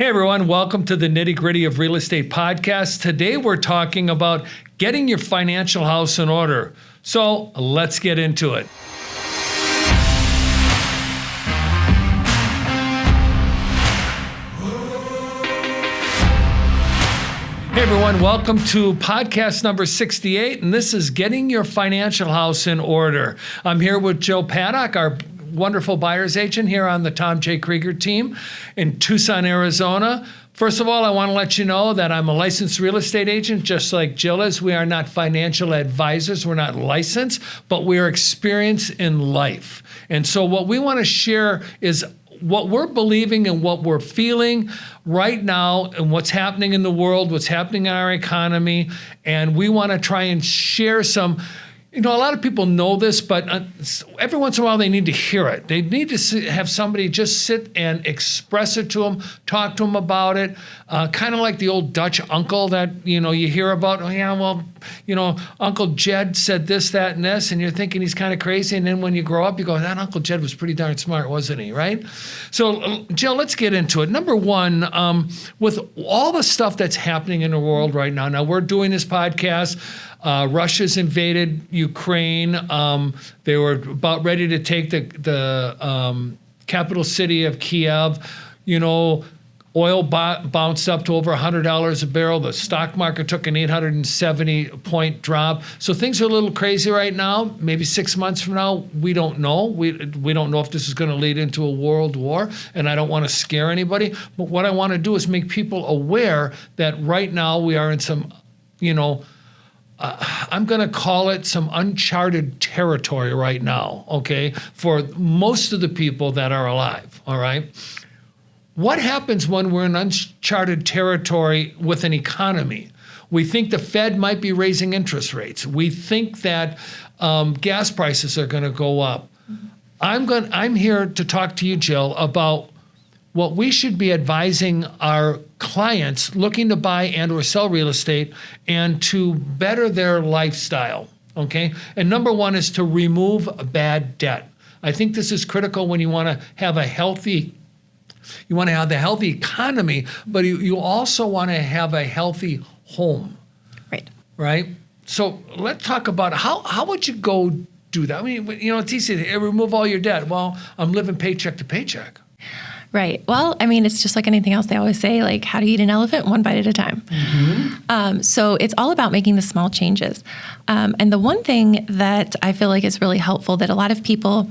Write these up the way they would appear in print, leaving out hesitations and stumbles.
Hey everyone, welcome to the Nitty Gritty of Real Estate podcast. Today we're talking about getting your financial house in order. So let's get into it. Hey everyone, welcome to podcast number 68, and this is Getting Your Financial House in Order. I'm here with Joe Paddock, our wonderful buyer's agent here on the Tom J. Krieger team in Tucson, Arizona. First of all, I want to let you know that I'm a licensed real estate agent, just like Jill is. We are not financial advisors. We're not licensed, but we are experienced in life. And so what we want to share is what we're believing and what we're feeling right now and what's happening in the world, what's happening in our economy. And we want to try and share some. A lot of people know this, but every once in a while they need to hear it. They need to have somebody just sit and express it to them, talk to them about it, kind of like the old Dutch uncle that, you hear about. Oh, yeah, well, Uncle Jed said this, that, and this, and you're thinking he's kind of crazy. And then when you grow up, you go, that Uncle Jed was pretty darn smart, wasn't he, right? So, Jill, let's get into it. Number one, with all the stuff that's happening in the world right now we're doing this podcast. Russia's invaded Ukraine. They were about ready to take the capital city of Kiev. Oil bounced up to over $100 a barrel. The stock market took an 870-point drop. So things are a little crazy right now. Maybe 6 months from now, we don't know. We don't know if this is going to lead into a world war, and I don't want to scare anybody. But what I want to do is make people aware that right now we are in some, I'm going to call it some uncharted territory right now, okay, for most of the people that are alive, all right? What happens when we're in uncharted territory with an economy? We think the Fed might be raising interest rates. We think that gas prices are going to go up. I'm here to talk to you, Jill, about what we should be advising our clients looking to buy and or sell real estate and to better their lifestyle, okay? And number one is to remove bad debt. I think this is critical when you want to have the healthy economy, but you also want to have a healthy home. Right? So let's talk about how would you go do that? I mean, it's easy to remove all your debt. Well, I'm living paycheck to paycheck. Right. Well, it's just like anything else. They always say, like, how to eat an elephant one bite at a time. Mm-hmm. So it's all about making the small changes. And the one thing that I feel like is really helpful that a lot of people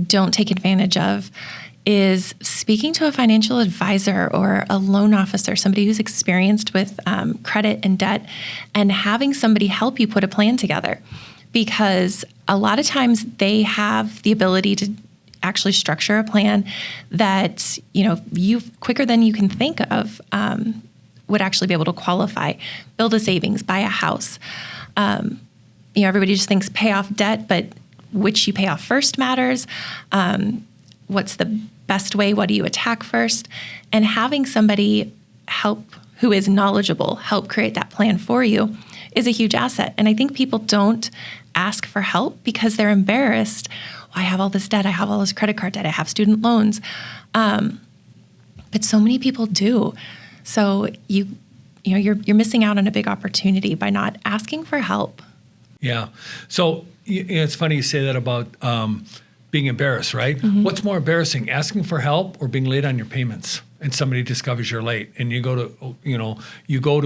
don't take advantage of is speaking to a financial advisor or a loan officer, somebody who's experienced with credit and debt, and having somebody help you put a plan together. Because a lot of times they have the ability to actually structure a plan that, you quicker than you can think of would actually be able to qualify, build a savings, buy a house. Everybody just thinks pay off debt, but which you pay off first matters. What's the best way? What do you attack first? And having somebody who is knowledgeable, help create that plan for you is a huge asset. And I think people don't ask for help because they're embarrassed. I have all this debt. I have all this credit card debt. I have student loans. But so many people do. So you're missing out on a big opportunity by not asking for help. Yeah. So it's funny you say that about being embarrassed, right? Mm-hmm. What's more embarrassing, asking for help or being late on your payments? And somebody discovers you're late, and you go to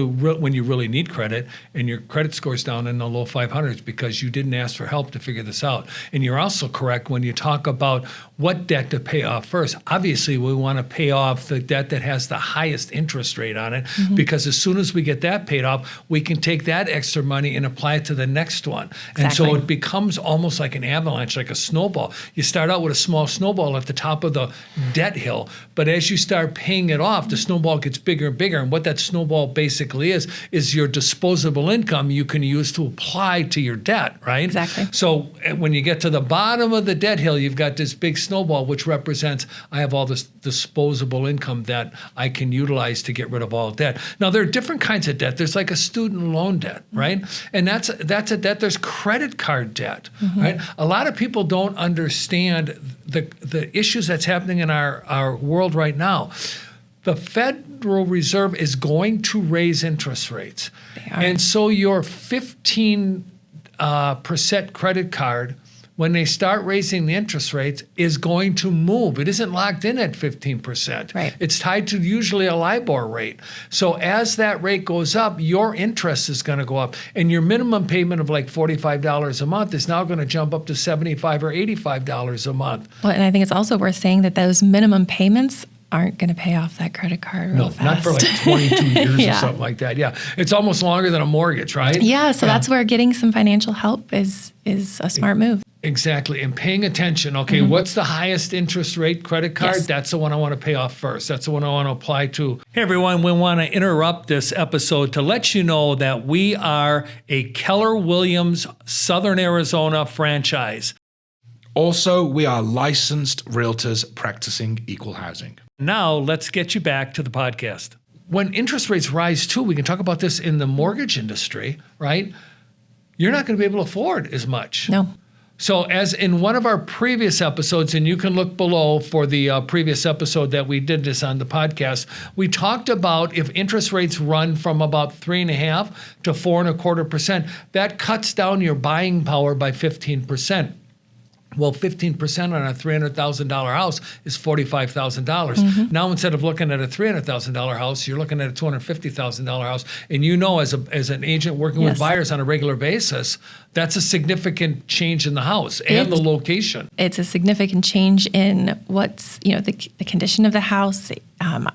when you really need credit, and your credit score's down in the low 500s because you didn't ask for help to figure this out. And you're also correct when you talk about what debt to pay off first. Obviously, we want to pay off the debt that has the highest interest rate on it, mm-hmm. because as soon as we get that paid off, we can take that extra money and apply it to the next one. Exactly. And so it becomes almost like an avalanche, like a snowball. You start out with a small snowball at the top of the debt hill, but as you start paying it off, the snowball gets bigger and bigger. And what that snowball basically is your disposable income you can use to apply to your debt, right? Exactly. So when you get to the bottom of the debt hill, you've got this big snowball, which represents I have all this disposable income that I can utilize to get rid of all debt. Now, there are different kinds of debt. There's like a student loan debt, right? And that's a debt. There's credit card debt, mm-hmm. right? A lot of people don't understand the issues that's happening in our world right now. the Federal Reserve is going to raise interest rates. They are. And so your 15% credit card, when they start raising the interest rates, is going to move. It isn't locked in at 15%. Right. It's tied to usually a LIBOR rate. So as that rate goes up, your interest is going to go up. And your minimum payment of like $45 a month is now going to jump up to $75 or $85 a month. Well, and I think it's also worth saying that those minimum payments aren't going to pay off that credit card real fast. Not for like 22 years Yeah. or something like that. Yeah. It's almost longer than a mortgage, right? Yeah, so that's where getting some financial help is a smart move. Exactly. And paying attention. Okay, what's the highest interest rate credit card? Yes. That's the one I want to pay off first. That's the one I want to apply to. Hey, everyone, we want to interrupt this episode to let you know that we are a Keller Williams Southern Arizona franchise. Also, we are licensed realtors practicing equal housing. Now, let's get you back to the podcast. When interest rates rise too, we can talk about this in the mortgage industry, right? You're not going to be able to afford as much. No. So as in one of our previous episodes, and you can look below for the previous episode that we did this on the podcast, we talked about if interest rates run from about 3.5% to 4.25%, that cuts down your buying power by 15%. Well, 15% on a $300,000 house is $45,000. Now, instead of looking at a $300,000 house, you're looking at a $250,000 house. And you know, as an agent working with Yes. buyers on a regular basis, that's a significant change in the house and the location. It's a significant change in what's, the condition of the house,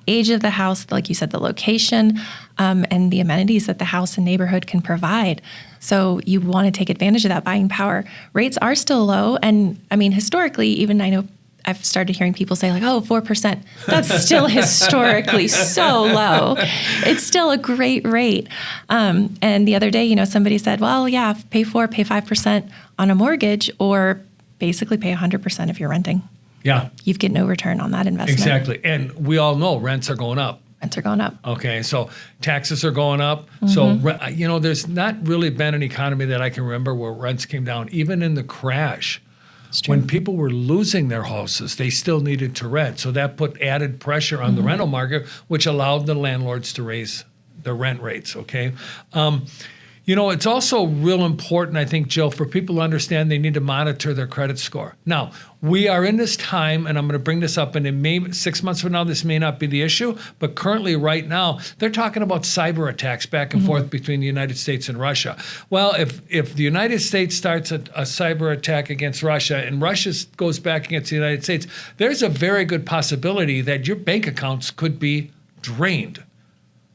age of the house, like you said, the location, and the amenities that the house and neighborhood can provide. So you want to take advantage of that buying power. Rates are still low. And I mean, historically, even I know I've started hearing people say like, 4%. That's still historically so low. It's still a great rate. And the other day, somebody said, well, yeah, pay 5% on a mortgage, or basically pay 100% if you're renting. Yeah, You've get no return on that investment. exactly. And we all know rents are going up. Rents are going up. Okay, so taxes are going up. So, there's not really been an economy that I can remember where rents came down. Even in the crash, when people were losing their houses, they still needed to rent. So that put added pressure on the rental market, which allowed the landlords to raise their rent rates, okay? It's also real important, I think, Jill, for people to understand they need to monitor their credit score. Now, we are in this time, and I'm going to bring this up, and it may 6 months from now, this may not be the issue, but currently right now, they're talking about cyber attacks back and forth between the United States and Russia. Well, if the United States starts a cyber attack against Russia and Russia goes back against the United States, there's a very good possibility that your bank accounts could be drained.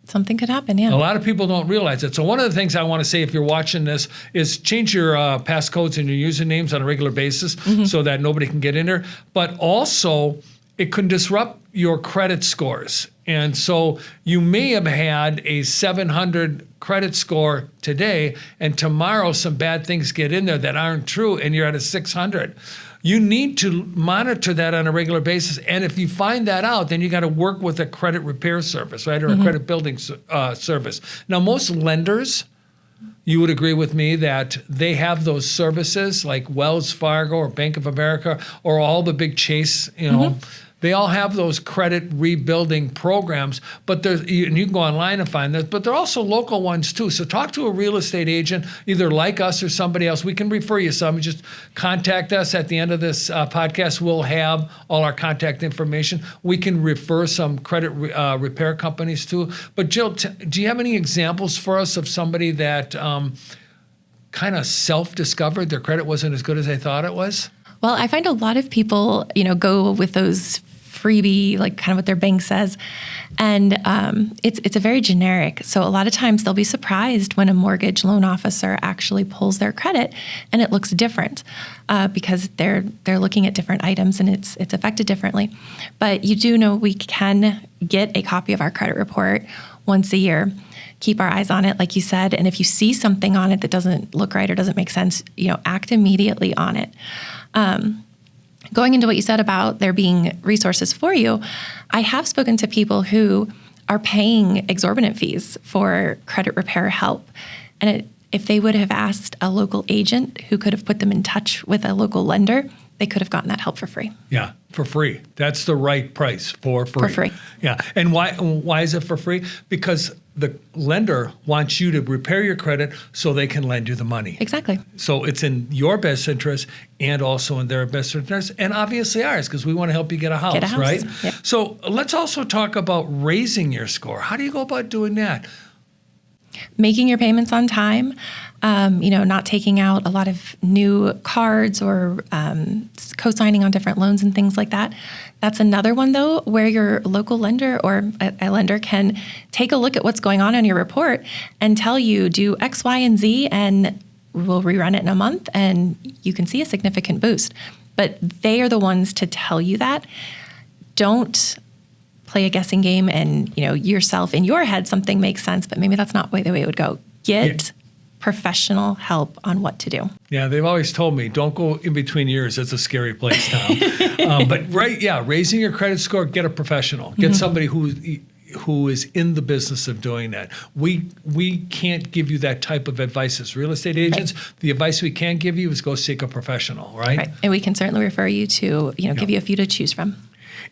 Something could happen, yeah. A lot of people don't realize it. So one of the things I want to say if you're watching this is change your passcodes and your usernames on a regular basis so that nobody can get in there. But also, it can disrupt your credit scores. And so you may have had a 700 credit score today, and tomorrow some bad things get in there that aren't true, and you're at a 600. You need to monitor that on a regular basis. And if you find that out, then you got to work with a credit repair service, right? Or a credit building service. Now, most lenders, you would agree with me that they have those services like Wells Fargo or Bank of America or all the big Chase, they all have those credit rebuilding programs, but you can go online and find that, but they're also local ones too. So talk to a real estate agent, either like us or somebody else. We can refer you some. Just contact us at the end of this podcast. We'll have all our contact information. We can refer some credit repair companies too. But Jill, do you have any examples for us of somebody that kind of self-discovered their credit wasn't as good as they thought it was? Well, I find a lot of people, go with those freebie, like kind of what their bank says. And it's a very generic. So a lot of times they'll be surprised when a mortgage loan officer actually pulls their credit and it looks different because they're looking at different items and it's affected differently. But you do know we can get a copy of our credit report once a year. Keep our eyes on it, like you said. And if you see something on it that doesn't look right or doesn't make sense, act immediately on it. Going into what you said about there being resources for you, I have spoken to people who are paying exorbitant fees for credit repair help. And if they would have asked a local agent who could have put them in touch with a local lender, they could have gotten that help for free. Yeah, for free. That's the right price, for free. For free. Yeah. And why is it for free? Because the lender wants you to repair your credit so they can lend you the money. Exactly. So it's in your best interest and also in their best interest, and obviously ours, because we want to help you get a house, right? Yep. So let's also talk about raising your score. How do you go about doing that? Making your payments on time, not taking out a lot of new cards or co-signing on different loans and things like that. That's another one, though, where your local lender or a lender can take a look at what's going on your report and tell you, do X, Y, and Z, and we'll rerun it in a month, and you can see a significant boost. But they are the ones to tell you that. Don't play a guessing game and, yourself in your head, something makes sense, but maybe that's not the way it would go. Get professional help on what to do. Yeah, they've always told me, don't go in between years. It's a scary place, Tom. Raising your credit score, get a professional. Get somebody who is in the business of doing that. We can't give you that type of advice as real estate agents. Right. The advice we can give you is go seek a professional, right? And we can certainly refer you to, give you a few to choose from.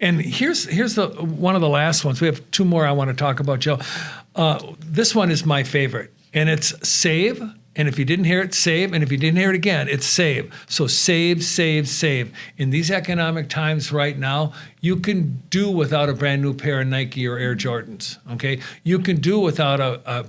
And here's one of the last ones. We have two more I want to talk about, Joe. This one is my favorite, and it's save. And if you didn't hear it, save. And if you didn't hear it again, it's save. So save, save, save. In these economic times right now, you can do without a brand new pair of Nike or Air Jordans, okay? You can do without a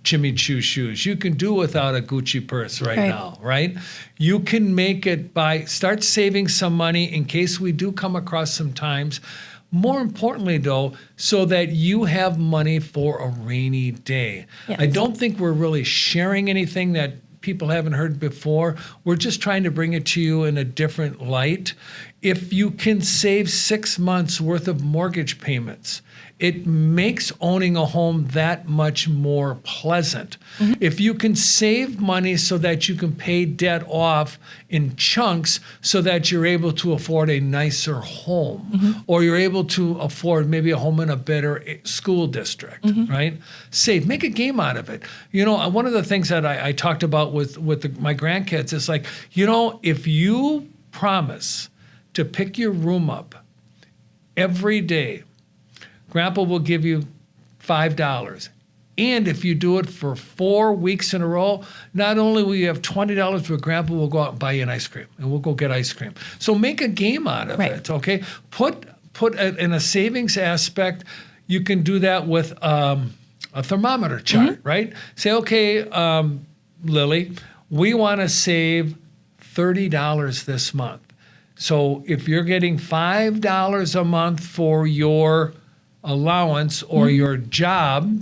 Jimmy Choo shoes. You can do without a Gucci purse right now, right? You can make it start saving some money in case we do come across some times. More importantly, though, so that you have money for a rainy day. Yes. I don't think we're really sharing anything that people haven't heard before. We're just trying to bring it to you in a different light. If you can save 6 months worth of mortgage payments, it makes owning a home that much more pleasant. Mm-hmm. If you can save money so that you can pay debt off in chunks so that you're able to afford a nicer home, or you're able to afford maybe a home in a better school district, right? Save, make a game out of it. One of the things that I talked about with my grandkids is like, if you promise to pick your room up every day, Grandpa will give you $5. And if you do it for 4 weeks in a row, not only will you have $20, but Grandpa will go out and buy you an ice cream, and we'll go get ice cream. So make a game out of it, okay? Put it in a savings aspect. You can do that with a thermometer chart, right? Say, okay, Lily, we want to save $30 this month. So if you're getting $5 a month for your allowance or your job,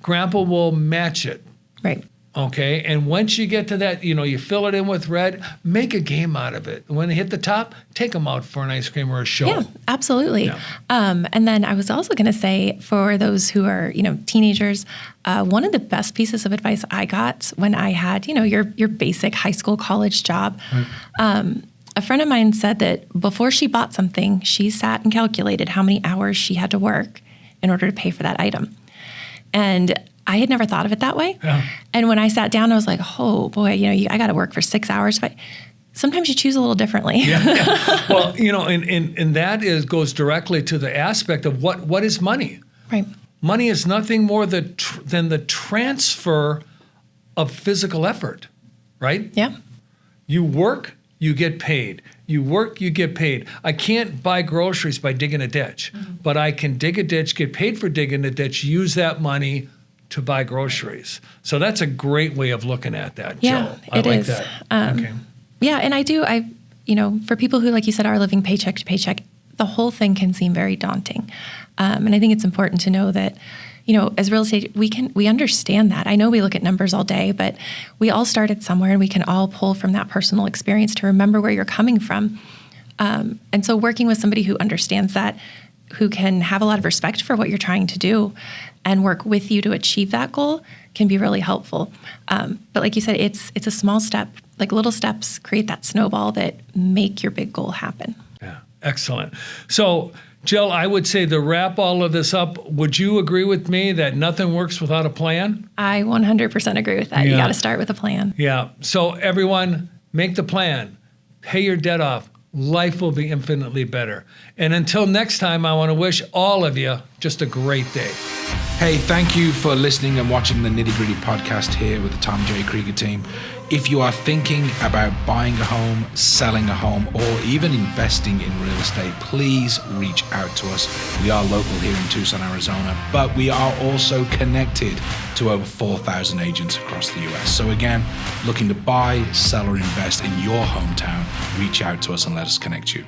Grandpa will match it. Right. Okay. And once you get to that, you fill it in with red, make a game out of it. When they hit the top, take them out for an ice cream or a show. Yeah, absolutely. Yeah. And then I was also going to say, for those who are, teenagers, one of the best pieces of advice I got when I had, your basic high school, college job, a friend of mine said that before she bought something, she sat and calculated how many hours she had to work in order to pay for that item. And I had never thought of it that way. Yeah. And when I sat down, I was like, oh boy, I got to work for 6 hours. But sometimes you choose a little differently. Yeah. Well, and that goes directly to the aspect of what is money. Right. Money is nothing more than the transfer of physical effort, right? Yeah. You work, you get paid. You work, you get paid. I can't buy groceries by digging a ditch, but I can dig a ditch, get paid for digging a ditch, use that money to buy groceries. So that's a great way of looking at that, Joe. I like that. Okay. Yeah, and for people who, like you said, are living paycheck to paycheck, the whole thing can seem very daunting. And I think it's important to know that, as real estate, we understand that. I know we look at numbers all day, but we all started somewhere, and we can all pull from that personal experience to remember where you're coming from. And so working with somebody who understands that, who can have a lot of respect for what you're trying to do and work with you to achieve that goal can be really helpful. But like you said, it's a small step, like little steps create that snowball that make your big goal happen. Yeah, excellent. So, Jill, I would say to wrap all of this up, would you agree with me that nothing works without a plan? I 100% agree with that. Yeah. You got to start with a plan. Yeah. So everyone, make the plan. Pay your debt off. life will be infinitely better. And until next time, I want to wish all of you just a great day. Hey, thank you for listening and watching the Nitty Gritty podcast here with the Tom J. Krieger team. If you are thinking about buying a home, selling a home, or even investing in real estate, please reach out to us. We are local here in Tucson, Arizona, but we are also connected to over 4,000 agents across the US. So again, looking to buy, sell, or invest in your hometown, reach out to us and let us connect you.